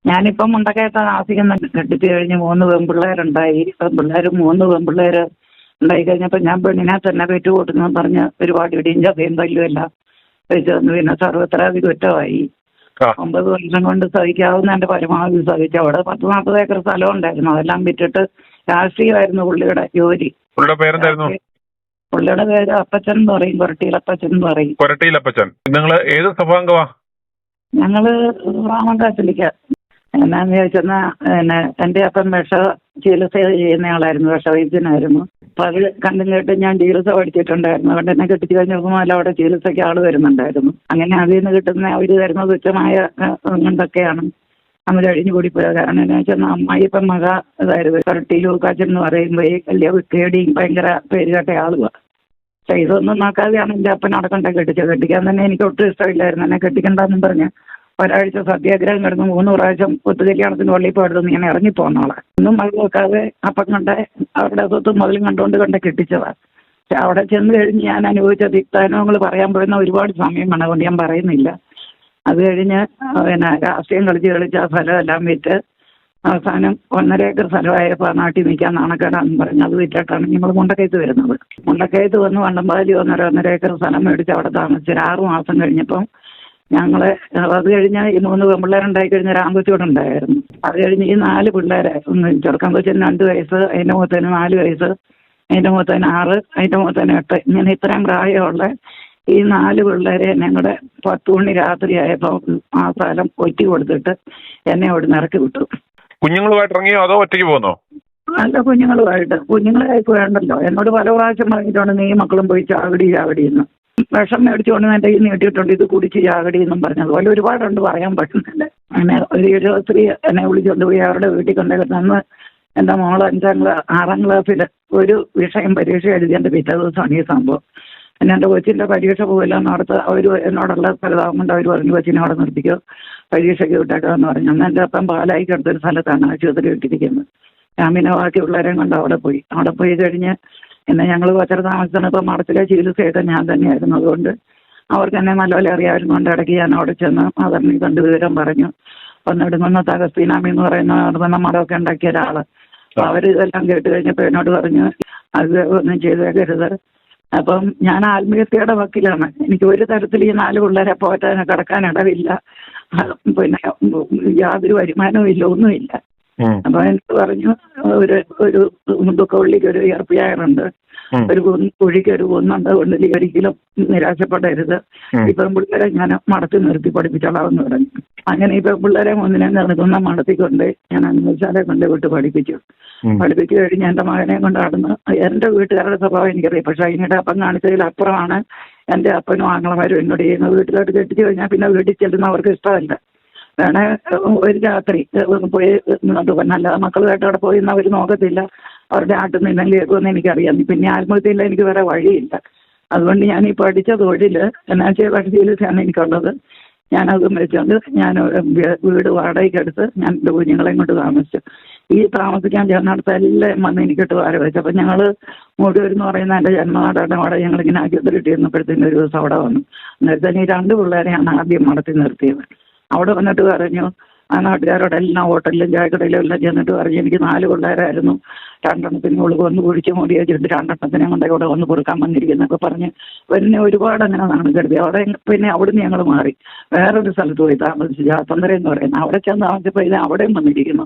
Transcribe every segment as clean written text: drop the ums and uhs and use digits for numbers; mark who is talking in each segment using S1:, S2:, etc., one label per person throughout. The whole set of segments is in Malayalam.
S1: ഞാനിപ്പം മുണ്ടക്കയത്ത് താമസിക്കുന്ന. കെട്ടിച്ച് കഴിഞ്ഞ് 3 പെൺപിള്ളേരുണ്ടായി. മൂന്ന് പെൺപിള്ളേർ ഉണ്ടായി കഴിഞ്ഞപ്പോൾ ഞാൻ പെണ്ണിനെ തന്നെ പെറ്റു കൂട്ടുന്നു പറഞ്ഞ് ഒരുപാട് ഇടിയും ചതയും തല്ലുമല്ല വെച്ച് തന്നു. പിന്നെ സർവ്വത്രാധി കുറ്റമായി. 9 വർഷം കൊണ്ട് സഹിക്കാവുന്ന എൻ്റെ പരമാവധി സഹിച്ചു. അവിടെ 10-40 ഏക്കർ സ്ഥലം ഉണ്ടായിരുന്നു. അതെല്ലാം വിറ്റിട്ട് രാഷ്ട്രീയമായിരുന്നു പുള്ളിയുടെ ജോലി. പുള്ളിയുടെ പേര് അപ്പച്ചൻ എന്ന് പറയും, കൊരട്ടിയിലപ്പച്ചൻ എന്ന് പറയും.
S2: കൊരട്ടിയിലപ്പച്ചൻ. നിങ്ങൾ ഏത് സഭാംഗമാ?
S1: ഞങ്ങള് റാമങ്കാസിലിക്ക. എന്നാന്ന് ചോദിച്ചെന്നാ എൻ്റെ അപ്പം ചികിത്സ ചെയ്യുന്ന ആളായിരുന്നു, വിഷവൈദ്യനായിരുന്നു. അപ്പം അത് കണ്ടും കേട്ട് ഞാൻ ചികിത്സ പഠിച്ചിട്ടുണ്ടായിരുന്നു. അതുകൊണ്ട് എന്നെ കെട്ടിച്ച് കഴിഞ്ഞ മുതൽ അവിടെ ചികിത്സയ്ക്ക് ആൾ വരുന്നുണ്ടായിരുന്നു. അങ്ങനെ അതിൽ നിന്ന് കിട്ടുന്ന അവർ തരുന്ന തുച്ഛമായ കൊണ്ടൊക്കെയാണ് നമ്മൾ കഴിഞ്ഞു കൂടിപ്പോയത്. കാരണം എന്താ വെച്ചാൽ അമ്മായി ഇപ്പം മക ഇതായിരുന്നു. കൊരട്ടി ലൂക്കാച്ചൻ എന്ന് പറയുമ്പോൾ ഈ വലിയ കേടിയും ഭയങ്കര പേരുകേട്ട ആളുക. പക്ഷെ ഇതൊന്നും നോക്കാതെയാണ് എൻ്റെ അപ്പൻ അടക്കം കെട്ടിച്ചത്. കെട്ടിക്കാൻ തന്നെ എനിക്ക് ഒട്ടും ഇഷ്ടമില്ലായിരുന്നു. എന്നെ കെട്ടിക്കണ്ടെന്നും പറഞ്ഞ് ഒരാഴ്ച സത്യാഗ്രഹം കിടന്ന് 3 പ്രാവശ്യം ഒത്തുകല്യാണത്തിന് പള്ളിയിൽ പോയിരുന്നു. ഞാൻ ഇറങ്ങിപ്പോന്നോളെ ഒന്നും മഴ വെക്കാതെ അപ്പം കണ്ട അവരുടെ സ്വത്തും മുതലും കണ്ടുകൊണ്ട് കെട്ടിച്ചതാണ്. പക്ഷെ അവിടെ ചെന്ന് കഴിഞ്ഞ് ഞാൻ അനുഭവിച്ച തിക്താനുഭവങ്ങൾ പറയാൻ പോയിരുന്ന ഒരുപാട് സമയം വേണം. അതുകൊണ്ട് ഞാൻ പറയുന്നില്ല. അത് കഴിഞ്ഞ് രാഷ്ട്രീയം കളിച്ച് ആ സ്ഥലം എല്ലാം വിറ്റ് അവസാനം 1.5 ഏക്കർ സ്ഥലമായപ്പോൾ നാട്ടിൽ നിൽക്കാൻ നാണക്കേടാന്ന് പറഞ്ഞ് അത് വിറ്റിട്ടാണ് ഞങ്ങൾ മുണ്ടക്കയത്ത് വരുന്നത്. മുണ്ടക്കയത്ത് വന്ന് വണ്ടമ്പാലി 1.5 ഏക്കർ സ്ഥലം മേടിച്ച് അവിടെ താമസിച്ച് 6 മാസം കഴിഞ്ഞപ്പം ഞങ്ങളെ അത് കഴിഞ്ഞ് ഈ 3 പെൺപിള്ളേരുണ്ടായി കഴിഞ്ഞ രാമ്പച്ചൂടെ ഉണ്ടായിരുന്നു. അത് കഴിഞ്ഞ് ഈ 4 പിള്ളേരെ ചെറുക്കൻ കൊച്ചിന് 2 വയസ്സ്, അതിൻ്റെ മൂത്തന് 4 വയസ്സ്, അതിൻ്റെ മൂത്തന് 6, അതിൻ്റെ മൂത്തന് 8. ഇങ്ങനെ ഇത്രയും പ്രായമുള്ള ഈ 4 പിള്ളേരെ ഞങ്ങളുടെ 10 മണി രാത്രിയായപ്പോൾ ആ സ്ഥലം ഒറ്റി കൊടുത്തിട്ട് എന്നെ അവിടെ ഇറക്കി വിട്ടു.
S2: കുഞ്ഞുങ്ങളുമായിട്ട് ഇറങ്ങിയോ അതോ ഒറ്റയ്ക്ക് പോകുന്നോ?
S1: അല്ല, കുഞ്ഞുങ്ങളായിട്ട് വേണ്ടല്ലോ. എന്നോട് പല പ്രാവശ്യം പറഞ്ഞിട്ടുണ്ട്, നീ മക്കളും പോയി ചാകടിയെന്ന്. വിഷം മേടിച്ചുകൊണ്ട് എൻ്റെ കയ്യിൽ നീട്ടിയിട്ടുണ്ട്, ഇത് കുടിച്ച് ചാകടി എന്നും പറഞ്ഞതുപോലെ ഒരുപാടുണ്ട്, പറയാൻ പറ്റുന്നില്ല. അങ്ങനെ ഒരു സ്ത്രീ എന്നെ വിളിച്ചുകൊണ്ട് പോയി അവരുടെ വീട്ടിൽ കൊണ്ടുപോയി. അന്ന് എൻ്റെ മോൾ 6ാം ക്ലാസ്സിൽ ഒരു വിഷയം പരീക്ഷ എഴുതിയതിൻ്റെ പിറ്റേ ദിവസമാണ് ഈ സംഭവം. പിന്നെ എൻ്റെ കൊച്ചിൻ്റെ പരീക്ഷ പോകില്ല എന്നോർത്ത് അവർ എന്നോടുള്ള സ്ഥലതാവും കൊണ്ട് അവർ പറഞ്ഞു, കൊച്ചിനെ അവിടെ നിർത്തിക്കോ, പരീക്ഷയ്ക്ക് വിട്ടേക്കാന്ന് പറഞ്ഞു. അന്ന് എൻ്റെ അപ്പം പാലായിക്ക് അടുത്തൊരു സ്ഥലത്താണ് ആശുപത്രി ഇട്ടിരിക്കുന്നത്. ഞാൻ പിന്നെ ബാക്കിയുള്ളവരെയും കൊണ്ട് അവിടെ പോയി കഴിഞ്ഞ് പിന്നെ ഞങ്ങൾ കൊച്ചര താമസിച്ചപ്പോൾ മഠത്തിലെ ചികിത്സയൊക്കെ ഞാൻ തന്നെയായിരുന്നു. അതുകൊണ്ട് അവർക്ക് എന്നെ നല്ലപോലെ അറിയാമായിരുന്നു. കൊണ്ട് ഇടയ്ക്ക് ഞാൻ അവിടെ ചെന്ന് അതറിഞ്ഞ് കണ്ട് വിവരം പറഞ്ഞു. നെടുങ്കുന്നത്ത് അഗസ്തീനാമി എന്ന് പറയുന്ന നെടുങ്കുന്ന മഠമൊക്കെ ഉണ്ടാക്കിയ ഒരാൾ. അപ്പോൾ അവർ ഇതെല്ലാം കേട്ട് കഴിഞ്ഞപ്പോൾ എന്നോട് പറഞ്ഞു, അത് ഒന്നും ചെയ്തേക്കരുത്. അപ്പം ഞാൻ ആത്മീയതയുടെ വക്കിലാണ്. എനിക്ക് ഒരു തരത്തിൽ ഈ 4 പിള്ളേരെ പോറ്റാൻ കിടക്കാനിടവില്ല. പിന്നെ യാതൊരു വരുമാനവും ഇല്ല, ഒന്നുമില്ല. അപ്പൊ എനിക്ക് പറഞ്ഞു, ഒരു ദുഃഖവള്ളിക്ക് ഒരു ഇയർപ്പിയാറുണ്ട്, ഒരു കുഴിക്ക് ഒരു കുന്നുണ്ട്, കൊണ്ടിൽ ഒരിക്കലും നിരാശപ്പെടരുത്. ഇപ്പം പിള്ളേരെ ഞാൻ മടത്തി നിർത്തി പഠിപ്പിച്ചോളാമെന്ന് പറഞ്ഞു. അങ്ങനെ ഇപ്പം പിള്ളേരെ 1 നടക്കുന്ന മടത്തിക്കൊണ്ട് ഞാൻ അന്വേഷാലെ കൊണ്ട് വിട്ട് പഠിപ്പിച്ചു കഴിഞ്ഞ് എൻ്റെ മകനെ കൊണ്ട് നടന്ന് എൻ്റെ വീട്ടുകാരുടെ സ്വഭാവം എനിക്കറിയാം. പക്ഷെ അതിനിടെ അപ്പം കാണിച്ചതിൽ അപ്പുറമാണ് എൻ്റെ അപ്പനും ആങ്ങളമാരും എന്നോട് ചെയ്യുന്നത്. വീട്ടിലോട്ട് കെട്ടിച്ചു കഴിഞ്ഞാൽ പിന്നെ വീട്ടിൽ ചെല്ലുന്ന അവർക്ക് ഇഷ്ടമല്ല. വേണേ ഒരു രാത്രി പോയി അല്ലാതെ മക്കളുമായിട്ട് അവിടെ പോയി അവർ നോക്കത്തില്ല. അവരുടെ ആട്ടിൽ നിന്നും കേൾക്കുമെന്ന് എനിക്കറിയാം. പിന്നെ ആത്മഹത്യയില്ല, എനിക്ക് വേറെ വഴിയില്ല. അതുകൊണ്ട് ഞാൻ ഈ പഠിച്ച തൊഴിൽ ചികിത്സയാണ് എനിക്കുള്ളത്. ഞാനതും വെച്ചുകൊണ്ട് ഞാൻ വീട് വാടകയ്ക്കെടുത്ത് ഞാൻ എൻ്റെ കുഞ്ഞുങ്ങളെയും കൊണ്ട് താമസിച്ചു. ഈ താമസിക്കാൻ ചേർന്നടുത്ത് എല്ലാം വന്ന് എനിക്കിട്ട് വാര വെച്ചു. അപ്പം ഞങ്ങൾ മൂടുവരെന്ന് പറയുന്ന എൻ്റെ ജന്മനാടാണ്. അവിടെ ഞങ്ങളിങ്ങനെ ആശുപത്രി ഇട്ടിരുന്നപ്പോഴത്തേനും ഒരു ദിവസം അവിടെ വന്നു. അന്നേരത്തേന് ഈ 2 പിള്ളേരെയാണ് ആദ്യം മടത്തി നിർത്തിയത്. അവിടെ വന്നിട്ട് പറഞ്ഞു, ആ നാട്ടുകാരോടെല്ലാം ഹോട്ടലിലും ചായക്കടയിലും എല്ലാം ചെന്നിട്ട് പറഞ്ഞു, എനിക്ക് 4 പിള്ളേരായിരുന്നു, 2 ഉള്ളിൽ വന്ന് കുഴിച്ച് മൂടി വെച്ചിട്ട് 2 കൊണ്ട് ഇവിടെ വന്ന് കൊടുക്കാൻ വന്നിരിക്കുന്നൊക്കെ പറഞ്ഞ് പിന്നെ ഒരുപാട് അങ്ങനെ നാണക്കെടുത്തി. അവിടെ പിന്നെ അവിടുന്ന് ഞങ്ങൾ മാറി വേറൊരു സ്ഥലത്ത് പോയി താമസിച്ചു, ജാത്തന്തര എന്ന് പറയുന്നത്. അവിടെ ചെന്ന് താമസിച്ചപ്പോൾ ഇത് അവിടെയും വന്നിരിക്കുന്നു,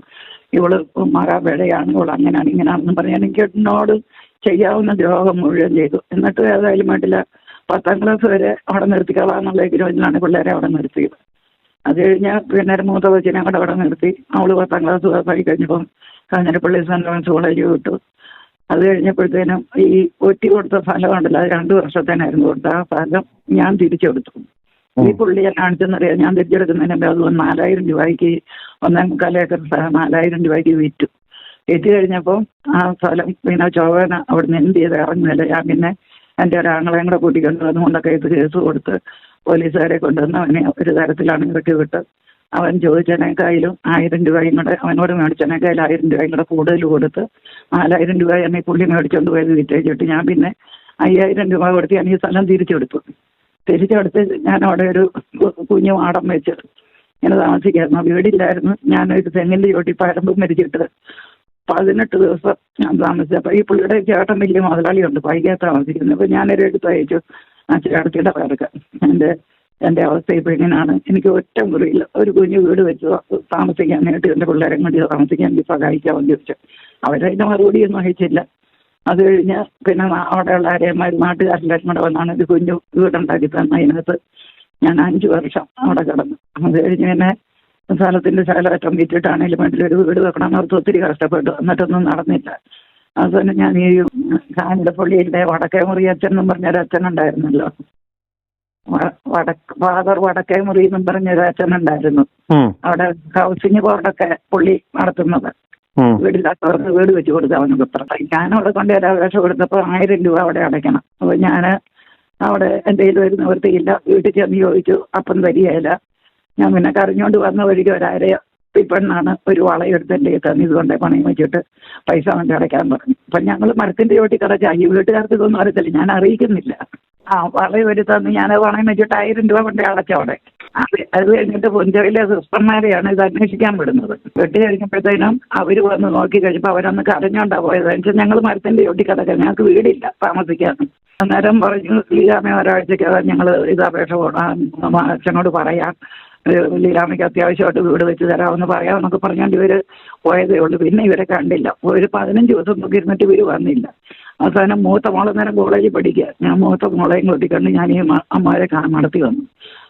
S1: ഇവള് മഹാപേടയാണ്, ഇവള് അങ്ങനെയാണ് ഇങ്ങനെയാണെന്ന് പറഞ്ഞാൽ എനിക്ക് എന്നോട് ചെയ്യാവുന്ന ദ്രോഹം മുഴുവൻ ചെയ്തു. എന്നിട്ട് ഏതായാലും വേണ്ടില്ല, 10ാം ക്ലാസ് വരെ അവിടെ നിർത്തിക്കളാന്നുള്ള എഗ്രിമെന്റിലാണ് പിള്ളേരെ അവിടെ നിർത്തിയത്. അത് കഴിഞ്ഞ് പിന്നെ മൂത്ത കൊച്ചിനെ കൂടെ അവിടെ നിർത്തി. അവള് 10ാം ക്ലാസ് പാസ്സായി കഴിഞ്ഞപ്പം കാഞ്ഞിരപ്പള്ളി സെൻറ് ജോൺസ് കോളേജ് വിട്ടു. അത് കഴിഞ്ഞപ്പോഴത്തേനും ഈ ഒറ്റി കൊടുത്ത സ്ഥലമുണ്ടല്ലോ, അത് 2 വർഷത്തേനായിരുന്നു കൊടുത്ത. ആ സ്ഥലം ഞാൻ തിരിച്ചെടുത്തു. ഈ പുള്ളിയെ കാണിച്ചെന്നറിയാം, ഞാൻ തിരിച്ചെടുക്കുന്നതിന് മുമ്പ് അത് 4000 രൂപയ്ക്ക് 1.25 ഏക്കർ സ്ഥലം 4000 രൂപയ്ക്ക് വിറ്റു കഴിഞ്ഞപ്പോൾ ആ സ്ഥലം പിന്നെ ചൊവ്വന അവിടെ നിന്ന് എന്ത് ചെയ്ത് ഇറങ്ങുന്നില്ല. ഞാൻ പിന്നെ എൻ്റെ ഒരാങ്ങളെയും കൂടെ കൂട്ടിക്കൊണ്ട് വന്നുകൊണ്ടൊക്കെ ഇത് കേസ് കൊടുത്ത് പോലീസുകാരെ കൊണ്ടുവന്ന് അവനെ ഒരു തരത്തിലാണ് ഇറക്കി വിട്ട്. അവൻ ചോദിച്ചതിനേക്കായാലും 1000 രൂപയും കൂടെ അവനോട് മേടിച്ചതിനേക്കായാലും 1000 രൂപയും കൂടെ കൂടുതൽ കൊടുത്ത് 4000 രൂപ എന്നെ പുള്ളി മേടിച്ചുകൊണ്ട് പോയത് വിറ്റേച്ചിട്ട് ഞാൻ പിന്നെ 5000 രൂപ കൊടുത്ത് ഞാൻ ഈ സ്ഥലം തിരിച്ചെടുത്ത് ഞാൻ അവിടെ ഒരു കുഞ്ഞു മാടം വെച്ച് ഇങ്ങനെ താമസിക്കായിരുന്നു. വീടില്ലായിരുന്നു. ഞാനൊരു തെങ്ങിൻ്റെ ചോട്ടി പരമ്പ് മരിച്ചിട്ട് 18 ദിവസം ഞാൻ താമസിച്ചു. അപ്പോൾ ഈ പുള്ളിയുടെ ചേട്ടൻ വലിയ മുതലാളിയുണ്ട്, പൈകത്ത് താമസിക്കുന്നത്. അപ്പോൾ ഞാനൊരു എടുത്ത് അയച്ചു, ആ ചേട്ടത്തിയുടെ പേർക്ക് എൻ്റെ അവസ്ഥ ഇപ്പോൾ ഇങ്ങനെയാണ്, എനിക്ക് ഒറ്റ മുറിയിൽ ഒരു കുഞ്ഞു വീട് വെച്ച് താമസിക്കാനായിട്ട് എൻ്റെ പിള്ളേരെ കൊണ്ട് താമസിക്കാൻ എനിക്ക് സഹായിക്കാമെന്ന് ചോദിച്ചു. അവരതിൻ്റെ മറുപടിയൊന്നും അയച്ചില്ല. അത് കഴിഞ്ഞ് പിന്നെ അവിടെയുള്ള ആരെയന്മാർ നാട്ടുകാരെല്ലാവരും കൂടെ വന്നാണ് ഒരു കുഞ്ഞു വീടുണ്ടാക്കി തന്നെ. അതിനകത്ത് ഞാൻ 5 വർഷം അവിടെ കിടന്നു. അത് കഴിഞ്ഞ് പിന്നെ സ്ഥലത്തിൻ്റെ ശകലമറ്റം വിറ്റിട്ടാണെങ്കിലും വേണ്ടിയൊരു വീട് വെക്കണം ഓർത്ത് ഒത്തിരി കഷ്ടപ്പെട്ടു. എന്നിട്ടൊന്നും നടന്നില്ല. അതുതന്നെ ഞാൻ ഈ കാഞ്ഞിരപ്പള്ളിയിലെ വടക്കേ മുറി അച്ഛൻ എന്നും പറഞ്ഞൊരു അച്ഛനുണ്ടായിരുന്നല്ലോ, ഫാദർ വടക്കേ മുറി എന്നും പറഞ്ഞൊരു അച്ഛനുണ്ടായിരുന്നു. അവിടെ ഹൗസിംഗ് ബോർഡൊക്കെ പുള്ളി നടത്തുന്നത്. വീടില്ലാത്തവർക്ക് വീട് വെച്ച് കൊടുത്ത് അവനൊക്കെ പറഞ്ഞു. ഞാനവിടെ കൊണ്ട് ഒരു അപേക്ഷ കൊടുത്തപ്പോൾ 1000 രൂപ അവിടെ അടയ്ക്കണം. അപ്പോൾ ഞാൻ അവിടെ എന്തെങ്കിലും ഒരു നിവൃത്തിയില്ല. വീട്ടിൽ ചെന്ന് ചോദിച്ചു, അപ്പം തരികയില്ല. ഞാൻ പിന്നെ കരഞ്ഞുകൊണ്ട് വന്ന വഴിക്ക് ഒരാരെ പെണ്ണാണ് ഒരു വളയെടുത്ത് എൻ്റെ തന്നു, ഇതുകൊണ്ട് പണയം വെച്ചിട്ട് പൈസ കൊണ്ട് അടയ്ക്കാൻ പറഞ്ഞു. അപ്പം ഞങ്ങൾ മരത്തിൻ്റെ ചോട്ടി കിടച്ചാൽ ഈ വീട്ടുകാർക്ക് ഇതൊന്നും അറിയത്തില്ല, ഞാൻ അറിയിക്കുന്നില്ല. ആ വളയം ഒരു തന്ന് ഞാൻ പണയം വെച്ചിട്ട് 1000 രൂപ കൊണ്ട് അടച്ചവിടെ. അത് കഴിഞ്ഞിട്ട് പുഞ്ചയിലെ സിസ്റ്റർമാരെയാണ് ഇത് അന്വേഷിക്കാൻ വിടുന്നത്. വെട്ടി കഴിഞ്ഞപ്പോഴത്തേനും അവർ വന്ന് നോക്കി കഴിഞ്ഞപ്പോൾ അവരൊന്ന് കരഞ്ഞോണ്ടാണ് പോയത്. വെച്ചാൽ ഞങ്ങൾ മരത്തിൻ്റെ ചോട്ടി കിടക്കാൻ, ഞങ്ങൾക്ക് വീടില്ല താമസിക്കാൻ. അന്നേരം പറഞ്ഞു, ലീലാമ ഒരാഴ്ചക്കകം ഞങ്ങൾ ഇത് അപേക്ഷ പോകണം, അച്ഛനോട് പറയാം, ലീലാമയ്ക്ക് അത്യാവശ്യമായിട്ട് വീട് വെച്ച് തരാമെന്ന് പറയാമെന്നൊക്കെ പറഞ്ഞുകൊണ്ട് ഇവർ പോയതേ ഉള്ളൂ. പിന്നെ ഇവരെ കണ്ടില്ല. ഒരു 15 ദിവസം നോക്കി ഇരുന്നിട്ട് ഇവർ വന്നില്ല. അവസാനം മൂത്ത മോളെ നേരം കോളേജിൽ പഠിക്കുക. ഞാൻ മൂത്ത മോളെയും കൂട്ടിക്കൊണ്ട് ഞാൻ ഈ അമ്മമാരെ നടത്തി വന്നു.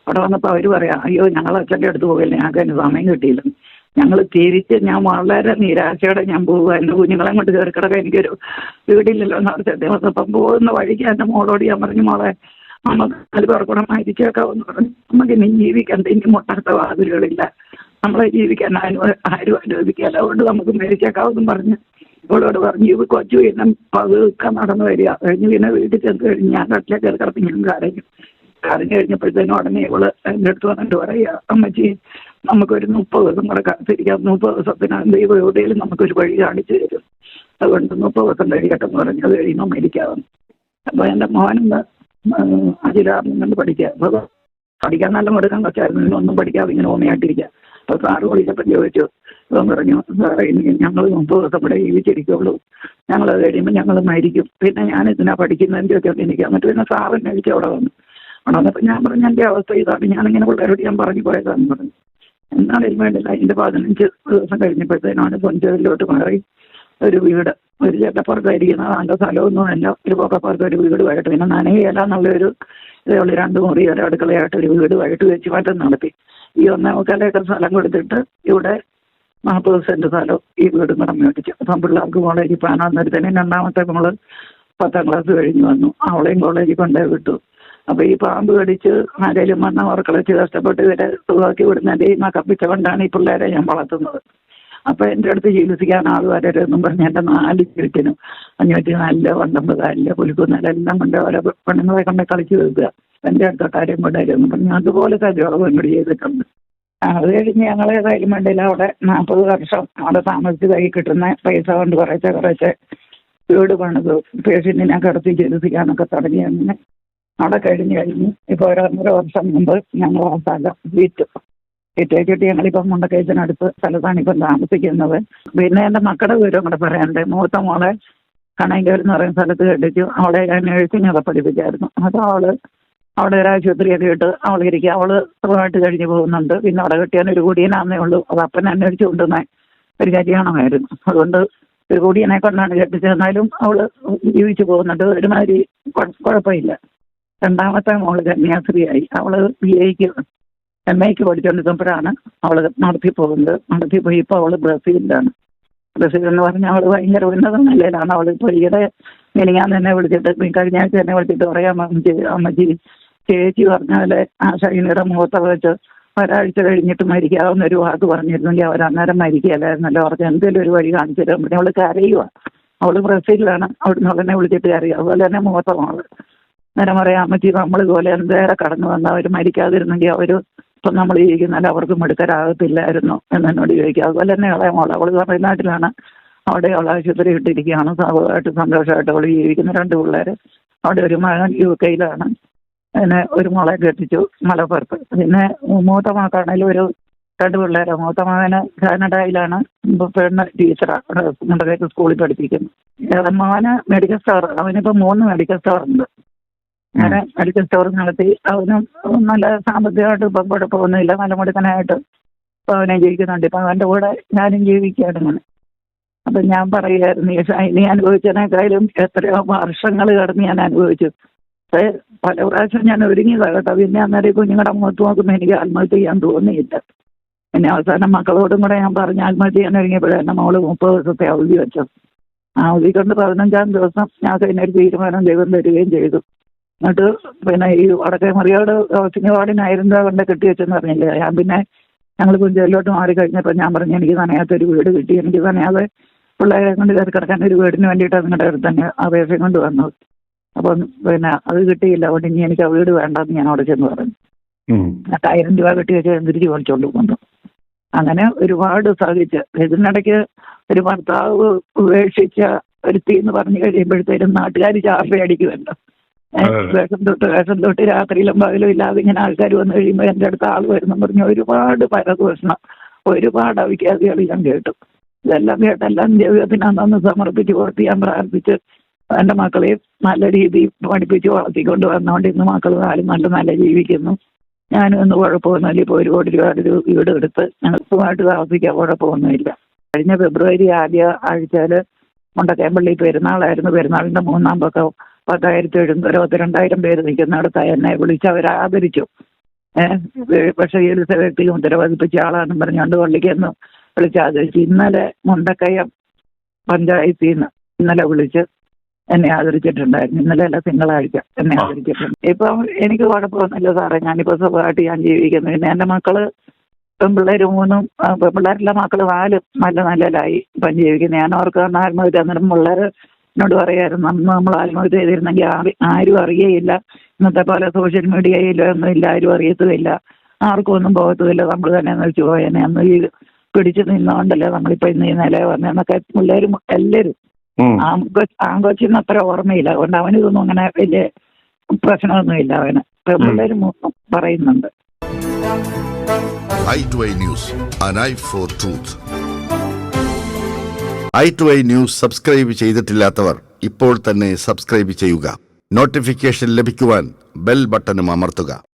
S1: അവിടെ വന്നപ്പോൾ അവർ പറയാം, അയ്യോ ഞങ്ങൾ അച്ഛൻ്റെ അടുത്ത് പോകില്ല, ഞങ്ങൾക്ക് അതിന് സമയം കിട്ടിയില്ല. ഞങ്ങൾ തിരിച്ച് ഞാൻ വളരെ നിരാശയോടെ ഞാൻ പോവുക. എൻ്റെ കുഞ്ഞുങ്ങളെ കൊണ്ട് കയറി കിടക്കാൻ എനിക്കൊരു വീടില്ലല്ലോ എന്ന് പറഞ്ഞിട്ട് അപ്പം പോകുന്ന വഴിക്ക് എൻ്റെ മോളോട് ഞാൻ പറഞ്ഞു, മോളെ നമുക്ക് അത് പേർക്കൂടെ മരിച്ചേക്കാവെന്ന് പറഞ്ഞു. നമുക്ക് ഇനി ജീവിക്കണ്ട, ഇനി മുട്ടാത്ത വാതിലുകളില്ല, നമ്മളെ ജീവിക്കാൻ ആരും അനുവദിക്കാല്ല, അതുകൊണ്ട് നമുക്ക് മരിച്ചേക്കാവെന്നും പറഞ്ഞ് ഇവളോട് പറഞ്ഞു. ഇവ കൊച്ചു പിന്നെ പതുക്കെ നടന്നു വരിക. കഴിഞ്ഞ് പിന്നെ വീട്ടിൽ ചെന്ന് കഴിഞ്ഞ് ഞാൻ കട്ടിലെ കയറി കിടത്തി ഞാൻ കരഞ്ഞു കഴിഞ്ഞപ്പോഴത്തേനും ഉടനെ ഇവള് എൻ്റെ അടുത്ത് വന്നിട്ട് പറയുക, അമ്മച്ചി നമുക്കൊരു 30 ദിവസം കൂടെ കാത്തിരിക്കാം, 30 ദിവസത്തിനകം ദൈവം എവിടെയും നമുക്കൊരു വഴി കാണിച്ചു തരും, അതുകൊണ്ട് 30 ദിവസം കഴിയട്ടെന്ന് പറഞ്ഞു. അത് കഴിയുമ്പോൾ മരിക്കാമെന്ന്. അപ്പോൾ എൻ്റെ മോനെന്ന് അജിരാറിനും കണ്ട് പഠിക്കുക. അപ്പോൾ പഠിക്കാൻ നല്ല മുടക്കാൻ വെച്ചായിരുന്നു, ഒന്നും പഠിക്കാതെ ഇങ്ങനെ ഓമയായിട്ടിരിക്കുക. അപ്പോൾ സാറ് വിളിച്ചപ്പോൾ ചോദിച്ചു, ഇവൻ പറഞ്ഞു, സാറേ ഞങ്ങൾ 30 ദിവസം ഇവിടെ ജീവിച്ചിരിക്കുള്ളൂ, ഞങ്ങളത് കഴിയുമ്പോൾ ഞങ്ങൾ മരിക്കും, പിന്നെ ഞാൻ ഇതിനാ പഠിക്കുന്നതിൻ്റെ ചോദിച്ചോണ്ട് എനിക്ക്. എന്നിട്ട് പിന്നെ സാറ് എന്നെ അവിടെ വന്നു. അവിടെ വന്നപ്പോൾ ഞാൻ പറഞ്ഞു, എൻ്റെ അവസ്ഥ ഇതാണ്, ഞാനിങ്ങനെ പിള്ളേരോട് ഞാൻ പറഞ്ഞു പോയതാണെന്ന് പറഞ്ഞു. എന്നാലും വേണ്ടില്ല. അതിൻ്റെ 15 ദിവസം കഴിഞ്ഞപ്പോഴത്തേനാണ് പൊഞ്ചയിലോട്ട് മാറി ഒരു വീട്, ഒരു ചേട്ടപ്പുറത്തായിരിക്കുന്ന നല്ല സ്ഥലമൊന്നുമല്ല, ഒരു പൊക്കപ്പുറത്ത് ഒരു വീടുമായിട്ട്, പിന്നെ നനയുകയില്ല എന്നുള്ളൊരു ഇതേയുള്ള 2 മുറി ഒരു അടുക്കളയായിട്ട് ഒരു വീടുമായിട്ട് വെച്ച് മാറ്റം നടത്തി. ഈ 1.25 ഏക്കർ സ്ഥലം കൊടുത്തിട്ട് ഇവിടെ 40 സെൻറ്റ് സ്ഥലം ഈ വീടും കൂടെ മേടിച്ചു. അപ്പം പിള്ളേർക്ക് കോളേജിൽ പോകാനൊന്നൊരുത്തന്നെ. രണ്ടാമത്തെ മോള് 10ാം ക്ലാസ് കഴിഞ്ഞ് വന്നു, അവളെയും കോളേജിൽ കൊണ്ടേ വിട്ടു. അപ്പോൾ ഈ പാമ്പ് കടിച്ച് ആരെങ്കിലും വന്ന് ഉറക്കളച്ച് കഷ്ടപ്പെട്ട് ഇവരെ സുഖമാക്കി വിടുന്നതിൻ്റെ ഈ കപ്പിച്ച കൊണ്ടാണ് ഈ പിള്ളേരെ ഞാൻ വളർത്തുന്നത്. അപ്പോൾ എൻ്റെ അടുത്ത് ചികിത്സിക്കാൻ ആൾ വരരുതെന്നും പറഞ്ഞ് എൻ്റെ 4 ചുറ്റിനും 504 19 പുലിക്കുന്നെല്ലാം കൊണ്ട് ഓരോ പെണ്ണുങ്ങളെ കൊണ്ട് കളിച്ച് വെക്കുക. എൻ്റെ അടുത്തോട്ടാരും കൊണ്ടുവരുമെന്ന് പറഞ്ഞ് അതുപോലെ തജോളം എന്നോട് ചെയ്തിട്ടുണ്ട്. അത് കഴിഞ്ഞ് ഞങ്ങൾ ഏതായാലും വേണ്ടിയില്ല, അവിടെ 40 വർഷം അവിടെ താമസിച്ച് കൈ കിട്ടുന്ന പൈസ കൊണ്ട് കുറേശ്ശെ വീട് പണിത് പേഷ്യൻറ്റിനെ കിടത്തി ചികിത്സിക്കാനൊക്കെ തുടങ്ങി. അങ്ങനെ അവിടെ കഴിഞ്ഞ് ഇപ്പോൾ 1.5 വർഷം മുമ്പ് ഞങ്ങൾ ആ സ്ഥലം വിറ്റു. വിറ്റേച്ചിട്ട് ഞങ്ങളിപ്പം മുണ്ടക്കയത്തിനടുത്ത് സ്ഥലത്താണ് ഇപ്പം താമസിക്കുന്നത്. പിന്നെ എൻ്റെ മക്കളുടെ വിവരം കൂടെ പറയാനുണ്ട്. മൂത്ത മോളെ കണയങ്കേൽ എന്ന് പറയുന്ന സ്ഥലത്ത് കെട്ടിച്ചു. അവളെ ഞാൻ നഴ്സിംഗൊക്കെ പഠിപ്പിച്ചായിരുന്നു. അത് അവിടെ ഒരു ആശുപത്രിയൊക്കെ ഇട്ട് അവളിരിക്കുക. അവൾ സുഖമായിട്ട് കഴിഞ്ഞ് പോകുന്നുണ്ട്. പിന്നെ അവിടെ കെട്ടിയാൽ ഒരു കുടിയനാന്നേ ഉള്ളൂ. അത് അപ്പൻ അന്വേഷിച്ച് കൊണ്ടുവന്ന ഒരു കല്യാണമായിരുന്നു. അതുകൊണ്ട് ഒരു കുടിയനെ കൊണ്ടാണ് കെട്ടിച്ചെന്നാലും അവൾ ജീവിച്ചു പോകുന്നുണ്ട്, ഒരുമാതിരി കുഴപ്പമില്ല. രണ്ടാമത്തെ മോള് കന്യാസ്ത്രീയായി. അവൾ BA-ക്ക് MA-ക്ക് പഠിച്ചുകൊണ്ടിരുന്നപ്പോഴാണ് അവൾ നടത്തിപ്പോകുന്നത്. നടത്തിപ്പോയി ഇപ്പോൾ അവൾ ബ്രസീലിലാണ്. ബ്രസീൽ എന്ന് പറഞ്ഞാൽ അവൾ ഭയങ്കര ഉന്നത നിലയിലാണ്. അവൾ ഇപ്പോൾ ഈയിടെ മിനിങ്ങാന്ന് തന്നെ വിളിച്ചിട്ട്, കഴിഞ്ഞ ആഴ്ച തന്നെ വിളിച്ചിട്ട് പറയാം, അമ്മച്ചി ചേച്ചി പറഞ്ഞാൽ ആ ഷൈനയുടെ മുഖത്തൊക്കെ വെച്ച് ഒരാഴ്ച കഴിഞ്ഞിട്ട് മരിക്കാവുന്നൊരു വാക്ക് പറഞ്ഞിരുന്നെങ്കിൽ അവർ അന്നേരം മരിക്കുകയല്ലായിരുന്നല്ലോ, അവർക്ക് എന്തെങ്കിലും ഒരു വഴി കാണിച്ചു തരാൻ പറ്റും. അവൾ കരയുക. അവൾ ബ്രസീലിലാണ്. അവിടുന്ന് തന്നെ വിളിച്ചിട്ട് കരയുക. അതുപോലെ തന്നെ മുഖത്ത മോള് നേരം പറയാം, അമ്മച്ചി നമ്മളിതുപോലെ എന്തേറെ കടന്നു വന്നാൽ അവർ മരിക്കാതിരുന്നെങ്കിൽ അവർ ഇപ്പം നമ്മൾ ജീവിക്കുന്നാലും അവർക്ക് മിടുക്കരാകത്തില്ലായിരുന്നു എന്നോട് ചോദിക്കുക. അതുപോലെ തന്നെ ഇളയ മോള്, അവൾ തമിഴ്നാട്ടിലാണ്. അവിടെ അവൾ ആശുപത്രി ഇട്ടിരിക്കുകയാണ്. സാധാരണമായിട്ട് സന്തോഷമായിട്ട് അവൾ ജീവിക്കുന്ന 2 പിള്ളേർ. അവിടെ ഒരു മകൻ UK-യിലാണ്. പിന്നെ ഒരു മോളെ കെട്ടിച്ചു മലപ്പുറത്ത്. പിന്നെ മൂത്ത മക്കാണെങ്കിലും ഒരു രണ്ട് പിള്ളേരെ. മൂത്ത മകന് കാനഡയിലാണ്, പെണ്ണ് ടീച്ചറാണ്, മുണ്ടകയ്ക്ക് സ്കൂളിൽ പഠിപ്പിക്കുന്നു. ഇളയ മകന് മെഡിക്കൽ സ്റ്റോർ, അവനിപ്പോൾ 3 മെഡിക്കൽ സ്റ്റോറുണ്ട്. അങ്ങനെ മെഡിക്കൽ സ്റ്റോർ നടത്തി അവനും നല്ല സാമ്പത്തികമായിട്ട് ഇപ്പം കുഴപ്പമൊന്നുമില്ല, നല്ല മുടുക്കനായിട്ട് ഇപ്പം അവനെ ജീവിക്കുന്നുണ്ട്. ഇപ്പം അവൻ്റെ കൂടെ ഞാനും ജീവിക്കുകയാണ് ഇങ്ങനെ. അപ്പം ഞാൻ പറയുമായിരുന്നു, നീ അനുഭവിച്ചതിനേക്കാളും എത്രയോ വർഷങ്ങൾ കടന്ന് ഞാൻ അനുഭവിച്ചു. പക്ഷേ പല പ്രാവശ്യം ഞാൻ ഒരുങ്ങിയതാണ് കേട്ടോ. പിന്നെ അന്നേരം കുഞ്ഞുങ്ങളുടെ മുഖത്ത് നോക്കുമ്പോൾ എനിക്ക് ആത്മഹത്യ ചെയ്യാൻ തോന്നിയില്ല. പിന്നെ അവസാനം മക്കളോടും കൂടെ ഞാൻ പറഞ്ഞ് ആത്മഹത്യ ചെയ്യാൻ ഒരുങ്ങിയപ്പോഴേ എൻ്റെ മോള് 30 ദിവസത്തെ അവധി വെച്ചത്. ആ അവധി കൊണ്ട് 15-ാം ദിവസം ഞാൻ അതിനൊരു തീരുമാനം ദൈവം തരികയും ചെയ്തു. എന്നിട്ട് പിന്നെ ഈ വടക്കേ മറിയോട് ഹൗസിംഗ് വാർഡിന് 1000 രൂപ കൊണ്ട് കെട്ടി വെച്ചെന്ന് പറഞ്ഞില്ലേ, ഞാൻ പിന്നെ ഞങ്ങൾ കുഞ്ചേരിലോട്ട് മാറി കഴിഞ്ഞപ്പോൾ ഞാൻ പറഞ്ഞു എനിക്ക് നനയാത്തൊരു വീട് കിട്ടി, എനിക്ക് നനയാതെ പിള്ളേരെ കൊണ്ട് കയറി കിടക്കാൻ ഒരു വീടിന് വേണ്ടിയിട്ടാണ് നിങ്ങളുടെ അടുത്ത് തന്നെ അപേക്ഷ കൊണ്ട് വന്നത്. അപ്പം പിന്നെ അത് കിട്ടിയില്ല, അതുകൊണ്ട് ഇനി എനിക്ക് ആ വീട് വേണ്ടെന്ന് ഞാൻ അവിടെ ചെന്ന് പറഞ്ഞു. എന്നിട്ട് 1000 രൂപ കെട്ടി വെച്ച് തിരിച്ച് മേടിച്ചോണ്ട് വന്നു. അങ്ങനെ ഒരുപാട് സാധിച്ച്. ഇതിനിടയ്ക്ക് ഒരു ഭർത്താവ് ഉപേക്ഷിച്ച ഒരുത്തി എന്ന് പറഞ്ഞു കഴിയുമ്പോഴത്തേനും നാട്ടുകാർ ചാർജ് അടിക്കുമല്ലോ. വേഷം തൊട്ട് രാത്രിയിലും പകലും ഇല്ലാതെ ഇങ്ങനെ ആൾക്കാർ വന്നു കഴിയുമ്പോൾ എൻ്റെ അടുത്ത് ആൾ വരുന്നു പറഞ്ഞു ഒരുപാട് പരദൂഷണം, ഒരുപാട് അവിഖ്യാതികൾ ഞാൻ കേട്ടു. ഇതെല്ലാം കേട്ടെല്ലാം ദൈവത്തിനന്ന് സമർപ്പിച്ച് കൊടുത്ത് ഞാൻ പ്രാർത്ഥിച്ച് എൻ്റെ മക്കളെയും നല്ല രീതിയിൽ പഠിപ്പിച്ച് വളർത്തിക്കൊണ്ട് വന്നുകൊണ്ട് ഇന്ന് മക്കൾ നല്ല നല്ല ജീവിക്കുന്നു. ഞാനും ഇന്ന് കുഴപ്പമൊന്നുമില്ല. ഇപ്പോൾ 1 കോടി രൂപ വീട് എടുത്ത് ഞങ്ങൾക്കുമായിട്ട് താമസിക്കാൻ കുഴപ്പമൊന്നുമില്ല. കഴിഞ്ഞ ഫെബ്രുവരി ആദ്യ ആഴ്ചയിൽ മുണ്ടക്കയമ്പള്ളി പെരുന്നാളായിരുന്നു. പെരുന്നാളിൻ്റെ 3-ാം പക്കം 10,762 പേര് നിൽക്കുന്നിടത്ത് എന്നെ വിളിച്ച് അവർ ആദരിച്ചു. പക്ഷേ എലിസബത്ത് ഉത്തരവാദിപ്പിച്ച ആളാണെന്ന് പറഞ്ഞുകൊണ്ട് പള്ളിക്കൊന്ന് വിളിച്ച് ആദരിച്ചു. ഇന്നലെ മുണ്ടക്കയം പഞ്ചായത്തിൽ നിന്ന് ഇന്നലെ വിളിച്ച് എന്നെ ആദരിച്ചിട്ടുണ്ടായിരുന്നു. ഇന്നലെ അല്ല, തിങ്കളാഴ്ച എന്നെ ആദരിച്ചിട്ടുണ്ട്. ഇപ്പം എനിക്ക് കുഴപ്പമൊന്നുമില്ല സാറേ, ഞാനിപ്പോൾ സുഖമായിട്ട് ഞാൻ ജീവിക്കുന്നു. പിന്നെ എൻ്റെ മക്കള് പെൺപിള്ളേർ 3, പെൺപിള്ളേരെല്ലാം മക്കള് 4 നല്ല നല്ലതായി ഇപ്പം ജീവിക്കുന്നത്. ഞാൻ അവർക്ക് ആത്മഹത്യ അന്നേരം പിള്ളേർ എന്നോട് പറയായിരുന്നു, അന്ന് നമ്മൾ ആത്മഹത്യ ചെയ്തിരുന്നെങ്കിൽ ആരും അറിയേയില്ല, ഇന്നത്തെ പോലെ സോഷ്യൽ മീഡിയയിലോ ഒന്നും ഇല്ല, ആരും അറിയത്തുമില്ല, ആർക്കും ഒന്നും പോകത്തുമില്ല, നമ്മൾ തന്നെ നയിച്ചു പോയനെ. അന്ന് ഈ പിടിച്ചു നിന്നോണ്ടല്ലേ നമ്മളിപ്പോൾ ഇന്ന് ഈ നില വന്നതെന്നൊക്കെ പിള്ളേരും എല്ലാവരും. ആൺകൊച്ചിന് അത്ര ഓർമ്മയില്ല, അതുകൊണ്ട് അവനിതൊന്നും അങ്ങനെ വലിയ പ്രശ്നമൊന്നുമില്ല. അവന് പിള്ളേരും പറയുന്നുണ്ട്.
S3: i2i News, an eye for truth. i2i news subscribe ചെയ്തിട്ടില്ലാത്തവർ ഇപ്പോൾ തന്നെ സബ്സ്ക്രൈബ് ചെയ്യുക. നോട്ടിഫിക്കേഷൻ ലഭിക്കുവാൻ ബെൽ ബട്ടണും അമർത്തുക.